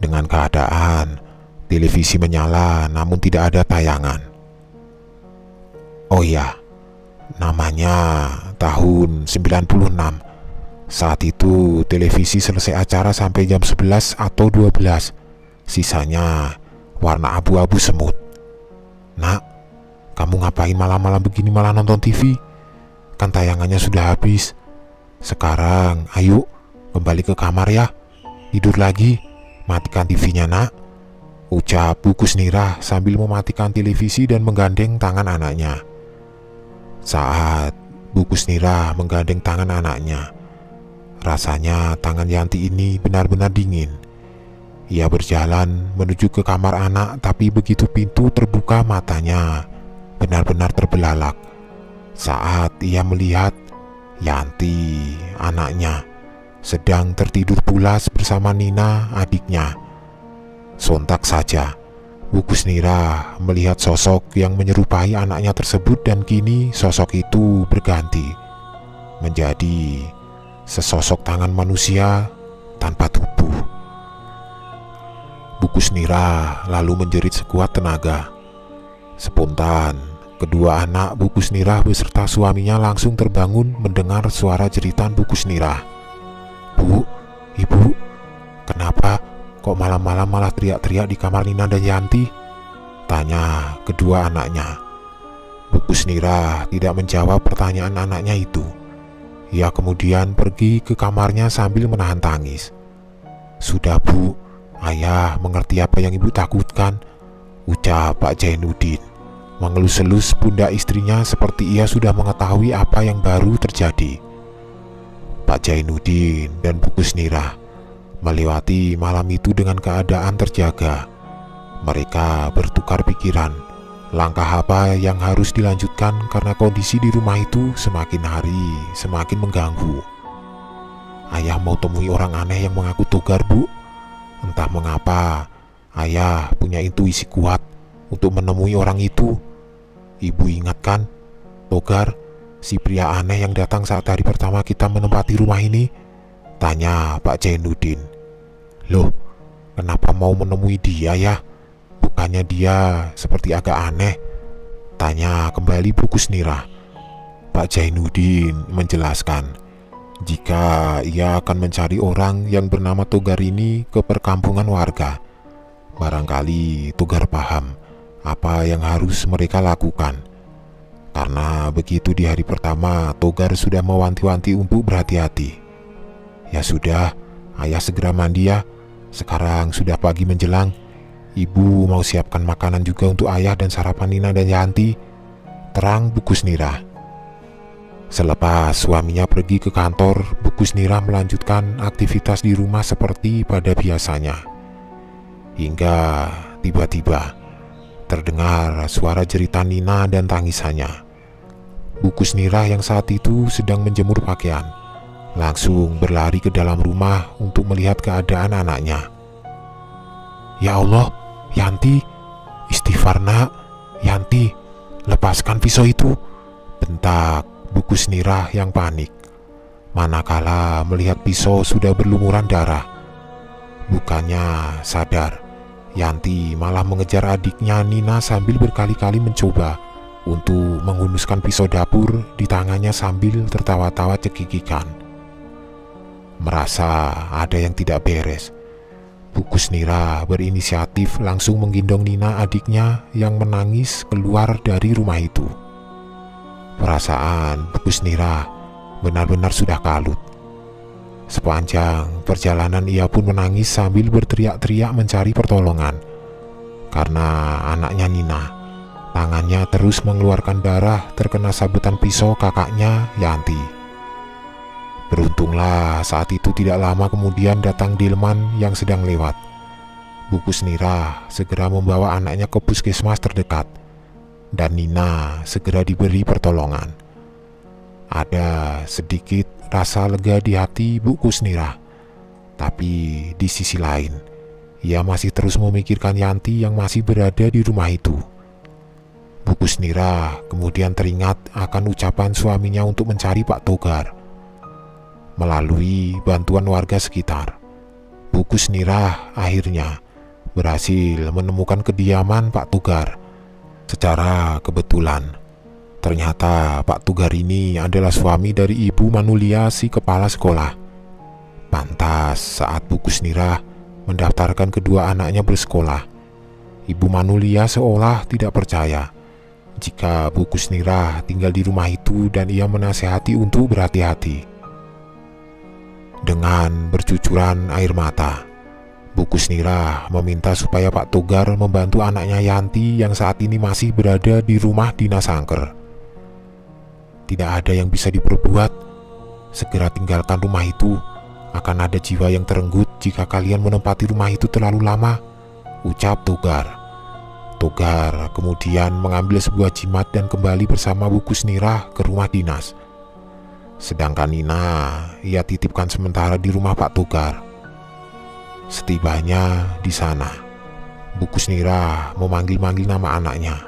Dengan keadaan televisi menyala namun tidak ada tayangan. Oh ya, namanya tahun 96. Saat itu televisi selesai acara sampai jam 11 atau 12. Sisanya warna abu-abu semut. "Nak, kamu ngapain malam-malam begini malah nonton TV? Kan tayangannya sudah habis. Sekarang ayo kembali ke kamar ya, tidur lagi," "Matikan TV-nya, Nak," ucap Bu Kusnirah sambil mematikan televisi dan menggandeng tangan anaknya. Saat Bu Kusnirah menggandeng tangan anaknya, rasanya tangan Yanti ini benar-benar dingin. Ia berjalan menuju ke kamar anak, tapi begitu pintu terbuka matanya benar-benar terbelalak saat ia melihat Yanti, anaknya, sedang tertidur pulas bersama Nina, adiknya. Sontak saja Bu Kusnirah melihat sosok yang menyerupai anaknya tersebut, dan kini sosok itu berganti menjadi sesosok tangan manusia tanpa tubuh. Bu Kusnirah lalu menjerit sekuat tenaga. Spontan, kedua anak Bu Kusnirah beserta suaminya langsung terbangun mendengar suara jeritan Bu Kusnirah. "Bu, Ibu, kenapa kok malam-malam malah teriak-teriak di kamar Nina dan Yanti?" tanya kedua anaknya. Bu Kusnirah tidak menjawab pertanyaan anaknya itu. Ia kemudian pergi ke kamarnya sambil menahan tangis. "Sudah, Bu, Ayah mengerti apa yang Ibu takutkan," ucap Pak Jainuddin, mengelus-elus pundak istrinya seperti ia sudah mengetahui apa yang baru terjadi. Pak Jainuddin dan Bu Kusnirah melewati malam itu dengan keadaan terjaga. Mereka bertukar pikiran langkah apa yang harus dilanjutkan karena kondisi di rumah itu semakin hari semakin mengganggu. "Ayah mau temui orang aneh yang mengaku Togar, Bu. Entah mengapa Ayah punya intuisi kuat untuk menemui orang itu. Ibu ingatkan Togar, si pria aneh yang datang saat hari pertama kita menempati rumah ini?" tanya Pak Jainuddin. "Loh, kenapa mau menemui dia ya? Bukannya dia seperti agak aneh?" tanya kembali Bu Kusnirah. Pak Jainuddin menjelaskan jika ia akan mencari orang yang bernama Togar ini ke perkampungan warga. Barangkali Togar paham apa yang harus mereka lakukan. Karena begitu di hari pertama Togar sudah mewanti-wanti untuk berhati-hati. "Ya sudah, Ayah segera mandi ya. Sekarang sudah pagi menjelang. Ibu mau siapkan makanan juga untuk Ayah dan sarapan Nina dan Yanti," terang Bu Kusnirah. Selepas suaminya pergi ke kantor, Bu Kusnirah melanjutkan aktivitas di rumah seperti pada biasanya. Hingga tiba-tiba terdengar suara jeritan Nina dan tangisannya. Bu Kusnirah yang saat itu sedang menjemur pakaian langsung berlari ke dalam rumah untuk melihat keadaan anaknya. "Ya Allah, Yanti, istighfar nak, Yanti, lepaskan pisau itu," bentak Bu Kusnirah yang panik, manakala melihat pisau sudah berlumuran darah. Bukannya sadar, Yanti malah mengejar adiknya Nina sambil berkali-kali mencoba untuk menghunuskan pisau dapur di tangannya sambil tertawa-tawa cekikikan. Merasa ada yang tidak beres, Bu Kusnirah berinisiatif langsung menggendong Nina, adiknya yang menangis, keluar dari rumah itu. Perasaan Bu Kusnirah benar-benar sudah kalut. Sepanjang perjalanan ia pun menangis sambil berteriak-teriak mencari pertolongan. Karena anaknya Nina, tangannya terus mengeluarkan darah terkena sabetan pisau kakaknya Yanti. Beruntunglah saat itu tidak lama kemudian datang delman yang sedang lewat. Bu Kusnirah segera membawa anaknya ke puskesmas terdekat, dan Nina segera diberi pertolongan. Ada sedikit rasa lega di hati Bu Kusnirah, tapi di sisi lain ia masih terus memikirkan Yanti yang masih berada di rumah itu. Bu Kusnirah kemudian teringat akan ucapan suaminya untuk mencari Pak Togar. Melalui bantuan warga sekitar, Bu Kusnirah akhirnya berhasil menemukan kediaman Pak Togar. Secara kebetulan, ternyata Pak Togar ini adalah suami dari Ibu Manulia, si kepala sekolah. Pantas saat Bu Kusnirah mendaftarkan kedua anaknya bersekolah, Ibu Manulia seolah tidak percaya jika Bu Kusnirah tinggal di rumah itu, dan ia menasihati untuk berhati-hati. Dengan bercucuran air mata, Bu Kusnirah meminta supaya Pak Togar membantu anaknya Yanti yang saat ini masih berada di rumah dinas angker. Tidak ada yang bisa diperbuat. Segera tinggalkan rumah itu. Akan ada jiwa yang terenggut jika kalian menempati rumah itu terlalu lama, ucap Togar. Togar kemudian mengambil sebuah jimat dan kembali bersama Bu Kusnirah ke rumah dinas. Sedangkan Nina ia titipkan sementara di rumah Pak Togar. Setibanya di sana, Bu Kusnirah memanggil-manggil nama anaknya,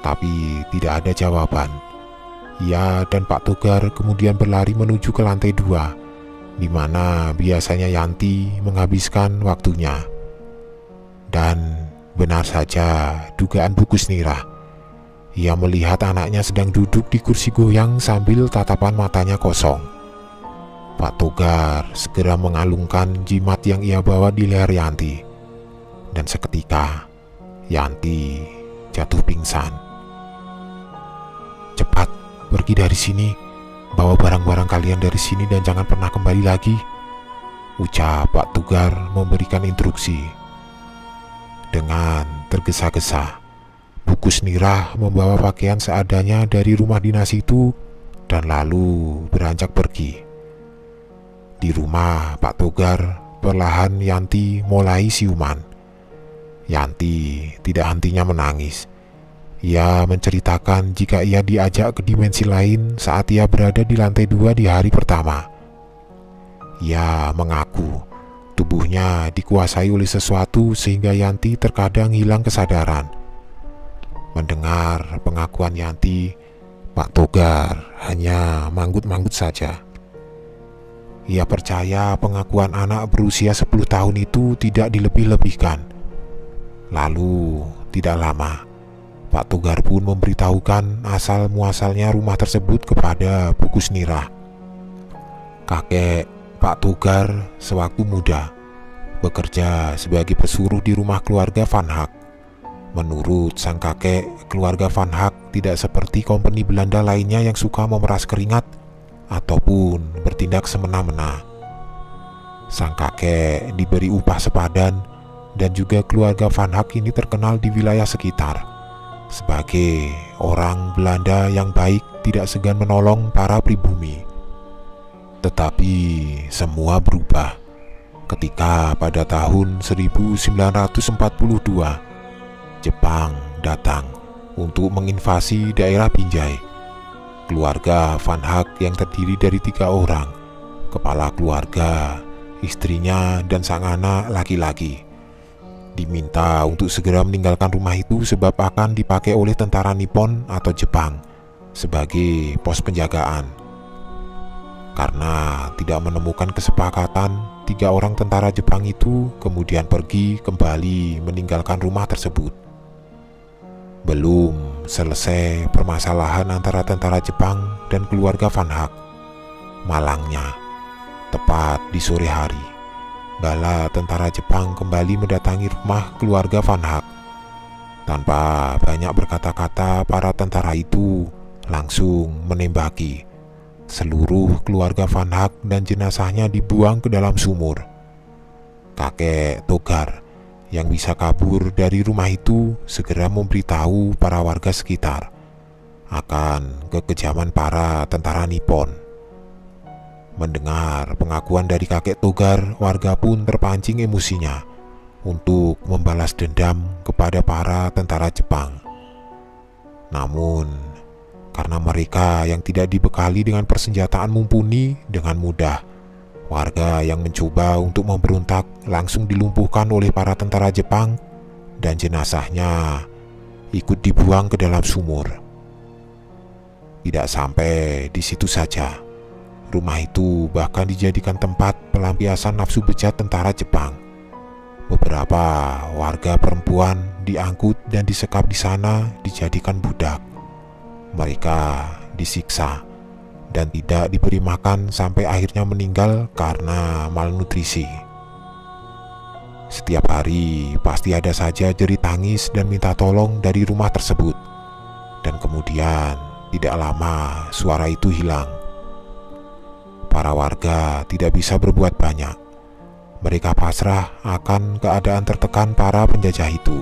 tapi tidak ada jawaban. Ia dan Pak Togar kemudian berlari menuju ke lantai 2, di mana biasanya Yanti menghabiskan waktunya. Dan benar saja dugaan Bu Kusnirah. Ia melihat anaknya sedang duduk di kursi goyang sambil tatapan matanya kosong. Pak Togar segera mengalungkan jimat yang ia bawa di leher Yanti. Dan seketika, Yanti jatuh pingsan. "Cepat, pergi dari sini. Bawa barang-barang kalian dari sini dan jangan pernah kembali lagi," ucap Pak Togar memberikan instruksi. Dengan tergesa-gesa, Bu Kusnirah membawa pakaian seadanya dari rumah dinas itu dan lalu beranjak pergi. Di rumah Pak Togar, perlahan Yanti mulai siuman. Yanti tidak hentinya menangis. Ia menceritakan jika ia diajak ke dimensi lain saat ia berada di lantai 2 di hari pertama. Ia mengaku tubuhnya dikuasai oleh sesuatu sehingga Yanti terkadang hilang kesadaran. Mendengar pengakuan Yanti, Pak Togar hanya manggut-manggut saja. Ia percaya pengakuan anak berusia 10 tahun itu tidak dilebih-lebihkan. Lalu, tidak lama, Pak Togar pun memberitahukan asal-muasalnya rumah tersebut kepada Bu Kusnirah. Kakek Pak Togar sewaktu muda bekerja sebagai pesuruh di rumah keluarga Van Hak. Menurut sang kakek, keluarga Van Hak tidak seperti kompeni Belanda lainnya yang suka memeras keringat ataupun bertindak semena-mena. Sang kakek diberi upah sepadan dan juga keluarga Van Hak ini terkenal di wilayah sekitar sebagai orang Belanda yang baik, tidak segan menolong para pribumi. Tetapi semua berubah ketika pada tahun 1942 Jepang datang untuk menginvasi daerah Binjai. Keluarga Van Hak yang terdiri dari 3 orang, kepala keluarga, istrinya, dan sang anak laki-laki, diminta untuk segera meninggalkan rumah itu sebab akan dipakai oleh tentara Nippon atau Jepang sebagai pos penjagaan. Karena tidak menemukan kesepakatan, 3 orang tentara Jepang itu kemudian pergi kembali meninggalkan rumah tersebut. Belum selesai permasalahan antara tentara Jepang dan keluarga Van Hak, malangnya, tepat di sore hari, bala tentara Jepang kembali mendatangi rumah keluarga Van Hak. Tanpa banyak berkata-kata, para tentara itu langsung menembaki. Seluruh keluarga Van Hak dan jenazahnya dibuang ke dalam sumur. Kakek Togar yang bisa kabur dari rumah itu segera memberitahu para warga sekitar akan kekejaman para tentara Nippon. Mendengar pengakuan dari kakek Togar, warga pun terpancing emosinya untuk membalas dendam kepada para tentara Jepang. Namun, karena mereka yang tidak dibekali dengan persenjataan mumpuni, dengan mudah warga yang mencoba untuk memberontak langsung dilumpuhkan oleh para tentara Jepang dan jenazahnya ikut dibuang ke dalam sumur. Tidak sampai di situ saja, rumah itu bahkan dijadikan tempat pelampiasan nafsu bejat tentara Jepang. Beberapa warga perempuan diangkut dan disekap di sana dijadikan budak. Mereka disiksa dan tidak diberi makan sampai akhirnya meninggal karena malnutrisi. Setiap hari pasti ada saja jerit tangis dan minta tolong dari rumah tersebut. Dan kemudian tidak lama suara itu hilang. Para warga tidak bisa berbuat banyak. mereka pasrah akan keadaan tertekan para penjajah itu.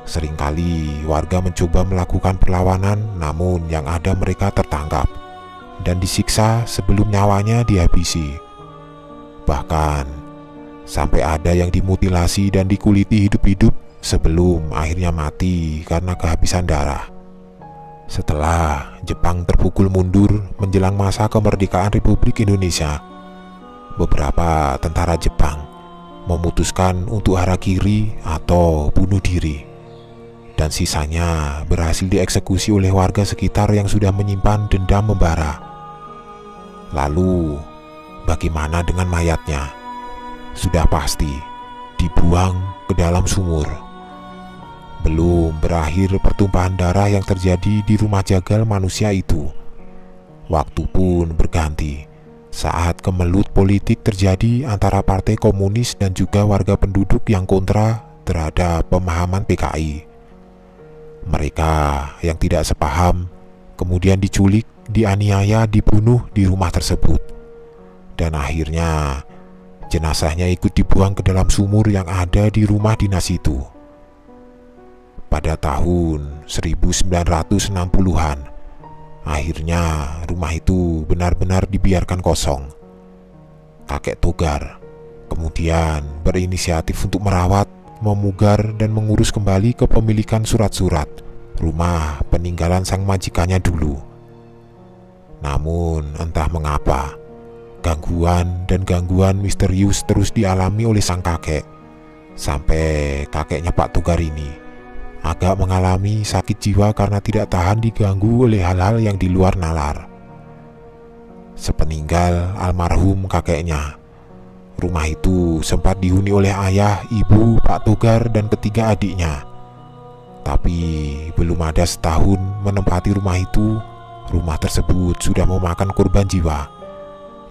Seringkali warga mencoba melakukan perlawanan, namun yang ada mereka tertangkap dan disiksa sebelum nyawanya dihabisi. Bahkan sampai ada yang dimutilasi dan dikuliti hidup-hidup sebelum akhirnya mati karena kehabisan darah. Setelah Jepang terpukul mundur menjelang masa kemerdekaan Republik Indonesia, beberapa tentara Jepang memutuskan untuk harakiri atau bunuh diri, dan sisanya berhasil dieksekusi oleh warga sekitar yang sudah menyimpan dendam membara. Lalu, bagaimana dengan mayatnya? Sudah pasti dibuang ke dalam sumur. Belum berakhir pertumpahan darah yang terjadi di rumah jagal manusia itu, waktu pun berganti saat kemelut politik terjadi antara Partai Komunis dan juga warga penduduk yang kontra terhadap pemahaman PKI. Mereka yang tidak sepaham kemudian diculik, dianiaya, dibunuh di rumah tersebut, dan akhirnya jenazahnya ikut dibuang ke dalam sumur yang ada di rumah dinas itu. Pada tahun 1960-an, akhirnya rumah itu benar-benar dibiarkan kosong. Kakek Togar kemudian berinisiatif untuk merawat, memugar, dan mengurus kembali kepemilikan surat-surat rumah peninggalan sang majikannya dulu. Namun entah mengapa, gangguan misterius terus dialami oleh sang kakek, sampai kakeknya Pak Togar ini agak mengalami sakit jiwa karena tidak tahan diganggu oleh hal-hal yang di luar nalar. Sepeninggal almarhum kakeknya, rumah itu sempat dihuni oleh ayah, ibu, Pak Togar, dan ketiga adiknya. Tapi belum ada setahun menempati rumah itu, rumah tersebut sudah memakan korban jiwa,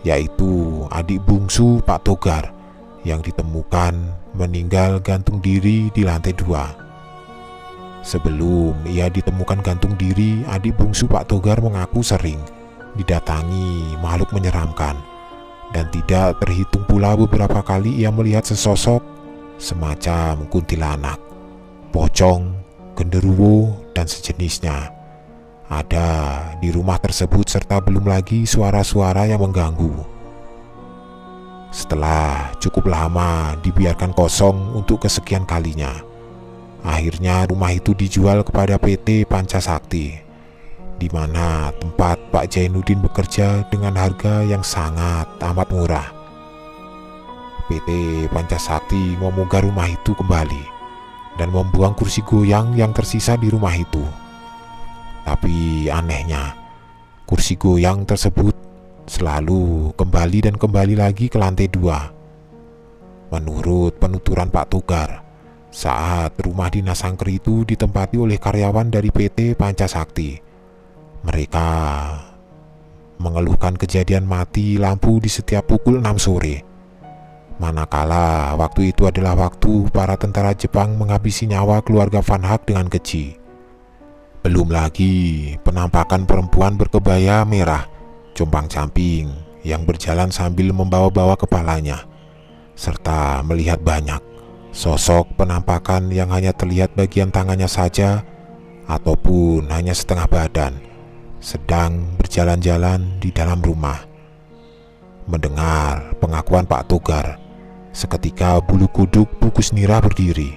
yaitu adik bungsu Pak Togar yang ditemukan meninggal gantung diri di lantai 2. Sebelum ia ditemukan gantung diri, adik bungsu Pak Togar mengaku sering didatangi makhluk menyeramkan, dan tidak terhitung pula beberapa kali ia melihat sesosok semacam kuntilanak, pocong, genderuwo, dan sejenisnya ada di rumah tersebut, serta belum lagi suara-suara yang mengganggu. Setelah cukup lama dibiarkan kosong untuk kesekian kalinya, akhirnya rumah itu dijual kepada PT Pancasakti, di mana tempat Pak Jainuddin bekerja dengan harga yang sangat amat murah. PT Pancasakti memugar rumah itu kembali dan membuang kursi goyang yang tersisa di rumah itu. Tapi anehnya, kursi goyang tersebut selalu kembali dan kembali lagi ke lantai 2. Menurut penuturan Pak Togar, saat rumah dinas angker itu ditempati oleh karyawan dari PT Pancasakti, mereka mengeluhkan kejadian mati lampu di setiap pukul 6 sore. Manakala waktu itu adalah waktu para tentara Jepang menghabisi nyawa keluarga Van Hak dengan keji. Belum lagi penampakan perempuan berkebaya merah compang-camping yang berjalan sambil membawa-bawa kepalanya, serta melihat banyak sosok penampakan yang hanya terlihat bagian tangannya saja ataupun hanya setengah badan sedang berjalan-jalan di dalam rumah. Mendengar pengakuan Pak Togar, seketika bulu kuduk Bukus Nira berdiri.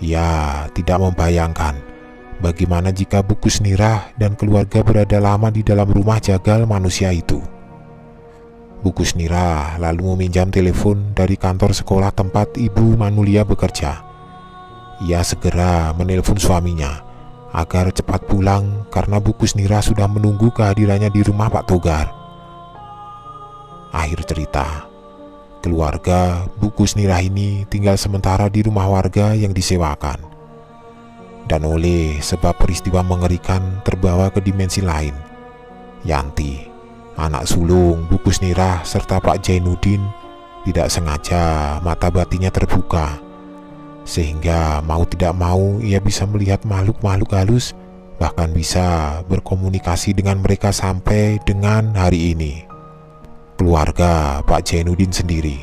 Ia tidak membayangkan bagaimana jika Bukus Nira dan keluarga berada lama di dalam rumah jagal manusia itu. Bukus Nira lalu meminjam telepon dari kantor sekolah tempat Ibu Manulia bekerja. Ia segera menelpon suaminya agar cepat pulang karena Bukus Nira sudah menunggu kehadirannya di rumah Pak Togar. Akhir cerita, keluarga Bukus Nira ini tinggal sementara di rumah warga yang disewakan, dan oleh sebab peristiwa mengerikan terbawa ke dimensi lain. Yanti, anak sulung Bukus Nira serta Pak Jainuddin, tidak sengaja mata batinnya terbuka, sehingga mau tidak mau ia bisa melihat makhluk-makhluk halus, bahkan bisa berkomunikasi dengan mereka sampai dengan hari ini. Keluarga Pak Jainuddin sendiri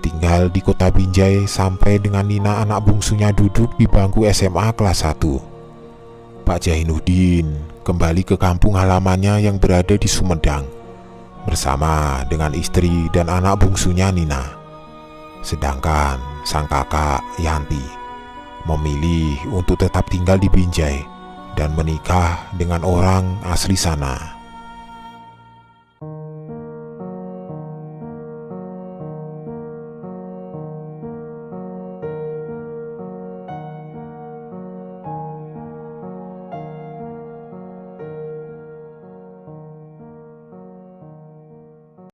tinggal di kota Binjai sampai dengan Nina anak bungsunya duduk di bangku SMA kelas 1. Pak Jainuddin kembali ke kampung halamannya yang berada di Sumedang bersama dengan istri dan anak bungsunya Nina. Sedangkan sang kakak Yanti memilih untuk tetap tinggal di Binjai dan menikah dengan orang asli sana.